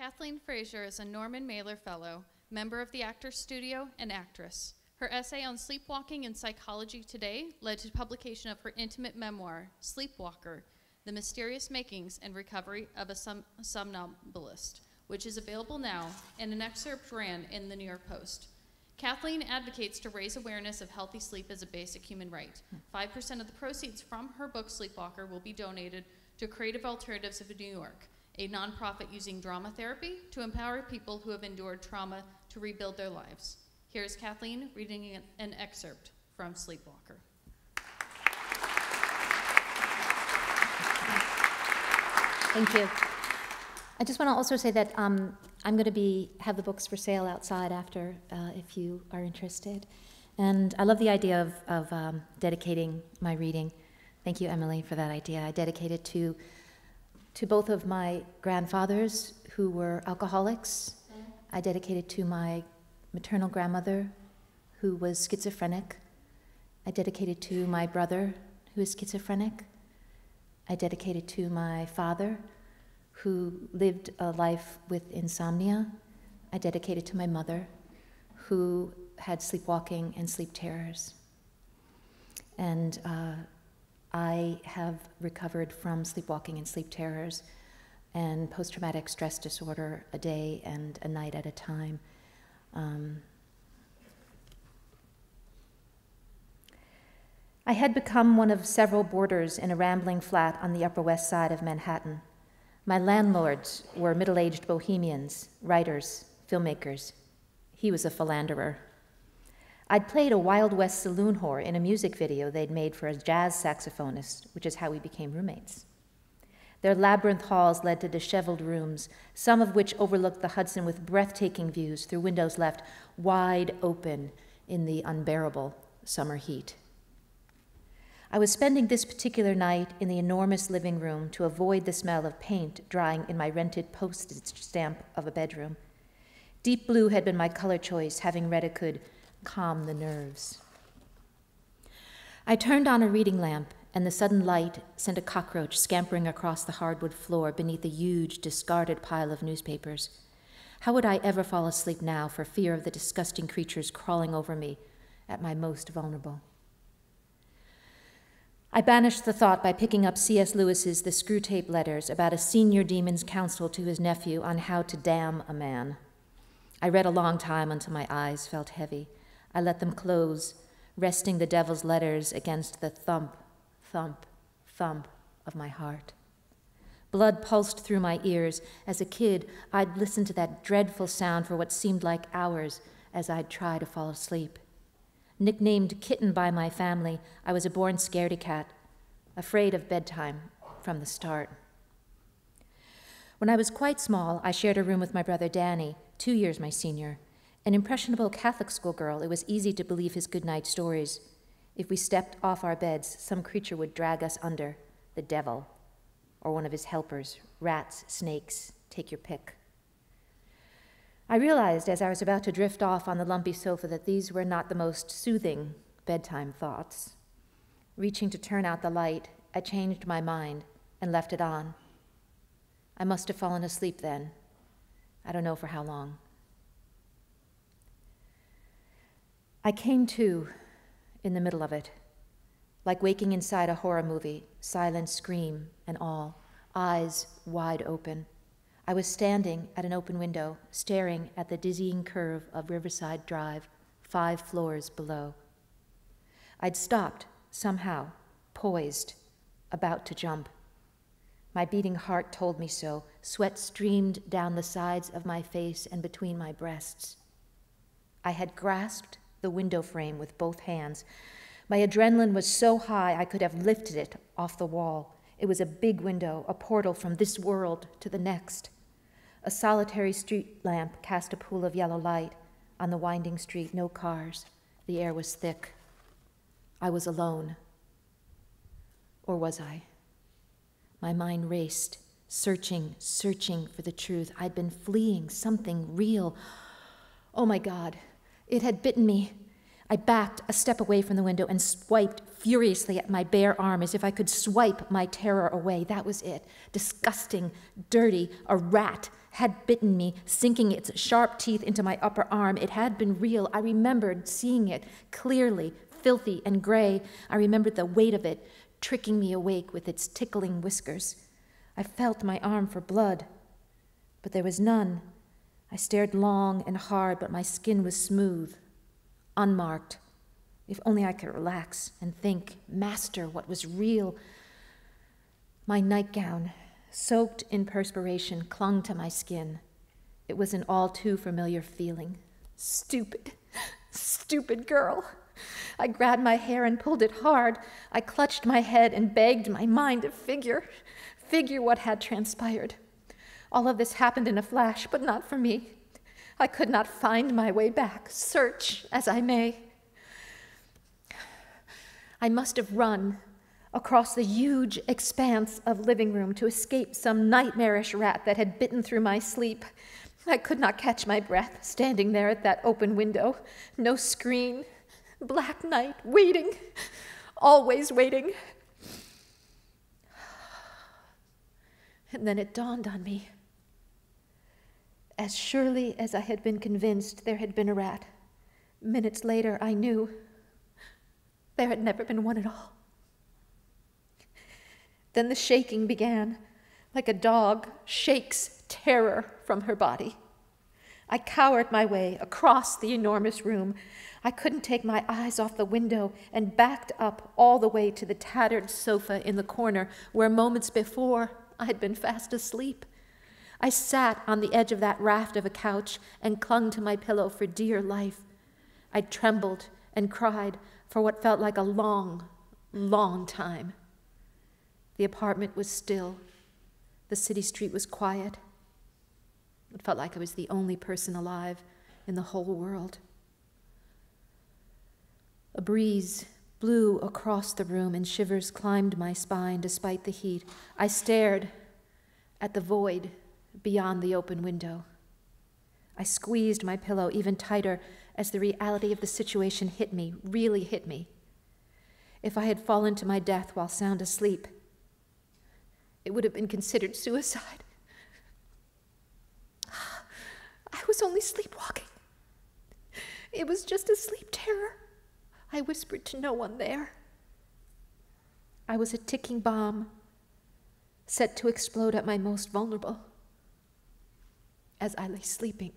Kathleen Frazier is a Norman Mailer Fellow, member of the Actors Studio, and actress. Her essay on sleepwalking and psychology today led to publication of her intimate memoir, Sleepwalker, The Mysterious Makings and Recovery of a Somnambulist, which is available now, and an excerpt ran in the New York Post. Kathleen advocates to raise awareness of healthy sleep as a basic human right. 5% of the proceeds from her book, Sleepwalker, will be donated to Creative Alternatives of New York, a nonprofit using drama therapy to empower people who have endured trauma to rebuild their lives. Here's Kathleen reading an excerpt from Sleepwalker. Thank you. I just want to also say that I'm going to have the books for sale outside after, if you are interested. And I love the idea of dedicating my reading. Thank you, Emily, for that idea. I dedicate it to both of my grandfathers who were alcoholics. I dedicate it to my maternal grandmother who was schizophrenic. I dedicate it to my brother who is schizophrenic. I dedicate it to my father who lived a life with insomnia. I dedicate it to my mother who had sleepwalking and sleep terrors. And I have recovered from sleepwalking and sleep terrors and post-traumatic stress disorder a day and a night at a time. I had become one of several boarders in a rambling flat on the Upper West Side of Manhattan. My landlords were middle-aged bohemians, writers, filmmakers. He was a philanderer. I'd played a Wild West saloon whore in a music video they'd made for a jazz saxophonist, which is how we became roommates. Their labyrinth halls led to disheveled rooms, some of which overlooked the Hudson with breathtaking views through windows left wide open in the unbearable summer heat. I was spending this particular night in the enormous living room to avoid the smell of paint drying in my rented postage stamp of a bedroom. Deep blue had been my color choice, having read it could calm the nerves. I turned on a reading lamp, and the sudden light sent a cockroach scampering across the hardwood floor beneath a huge, discarded pile of newspapers. How would I ever fall asleep now for fear of the disgusting creatures crawling over me at my most vulnerable? I banished the thought by picking up C.S. Lewis's The Screwtape Letters about a senior demon's counsel to his nephew on how to damn a man. I read a long time until my eyes felt heavy. I let them close, resting the devil's letters against the thump, thump, thump of my heart. Blood pulsed through my ears. As a kid, I'd listen to that dreadful sound for what seemed like hours as I'd try to fall asleep. Nicknamed Kitten by my family, I was a born scaredy cat, afraid of bedtime from the start. When I was quite small, I shared a room with my brother Danny, 2 years my senior. An impressionable Catholic schoolgirl, it was easy to believe his goodnight stories. If we stepped off our beds, some creature would drag us under, the devil, or one of his helpers, rats, snakes, take your pick. I realized as I was about to drift off on the lumpy sofa that these were not the most soothing bedtime thoughts. Reaching to turn out the light, I changed my mind and left it on. I must have fallen asleep then. I don't know for how long. I came to in the middle of it, like waking inside a horror movie, silent scream and all, eyes wide open. I was standing at an open window, staring at the dizzying curve of Riverside Drive, 5 floors below. I'd stopped, somehow, poised, about to jump. My beating heart told me so. Sweat streamed down the sides of my face and between my breasts. I had grasped the window frame with both hands. My adrenaline was so high I could have lifted it off the wall. It was a big window, a portal from this world to the next. A solitary street lamp cast a pool of yellow light on the winding street, no cars. The air was thick. I was alone. Or was I? My mind raced, searching for the truth. I'd been fleeing something real. Oh my God, it had bitten me. I backed a step away from the window and swiped furiously at my bare arm as if I could swipe my terror away. That was it. Disgusting, dirty, a rat, had bitten me, sinking its sharp teeth into my upper arm. It had been real. I remembered seeing it clearly, filthy and gray. I remembered the weight of it, tricking me awake with its tickling whiskers. I felt my arm for blood, but there was none. I stared long and hard, but my skin was smooth, unmarked. If only I could relax and think, master what was real. My nightgown, soaked in perspiration, clung to my skin. It was an all too familiar feeling. Stupid, stupid girl. I grabbed my hair and pulled it hard. I clutched my head and begged my mind to figure what had transpired. All of this happened in a flash, but not for me. I could not find my way back, search as I may. I must have run across the huge expanse of living room to escape some nightmarish rat that had bitten through my sleep. I could not catch my breath, standing there at that open window. No screen, black night, waiting, always waiting. And then it dawned on me. As surely as I had been convinced there had been a rat, minutes later I knew there had never been one at all. Then the shaking began, like a dog shakes terror from her body. I cowered my way across the enormous room. I couldn't take my eyes off the window and backed up all the way to the tattered sofa in the corner where moments before I had been fast asleep. I sat on the edge of that raft of a couch and clung to my pillow for dear life. I trembled and cried for what felt like a long, long time. The apartment was still. The city street was quiet. It felt like I was the only person alive in the whole world. A breeze blew across the room and shivers climbed my spine despite the heat. I stared at the void beyond the open window. I squeezed my pillow even tighter as the reality of the situation hit me, really hit me. If I had fallen to my death while sound asleep, it would have been considered suicide. I was only sleepwalking. It was just a sleep terror. I whispered to no one there. I was a ticking bomb, set to explode at my most vulnerable as I lay sleeping.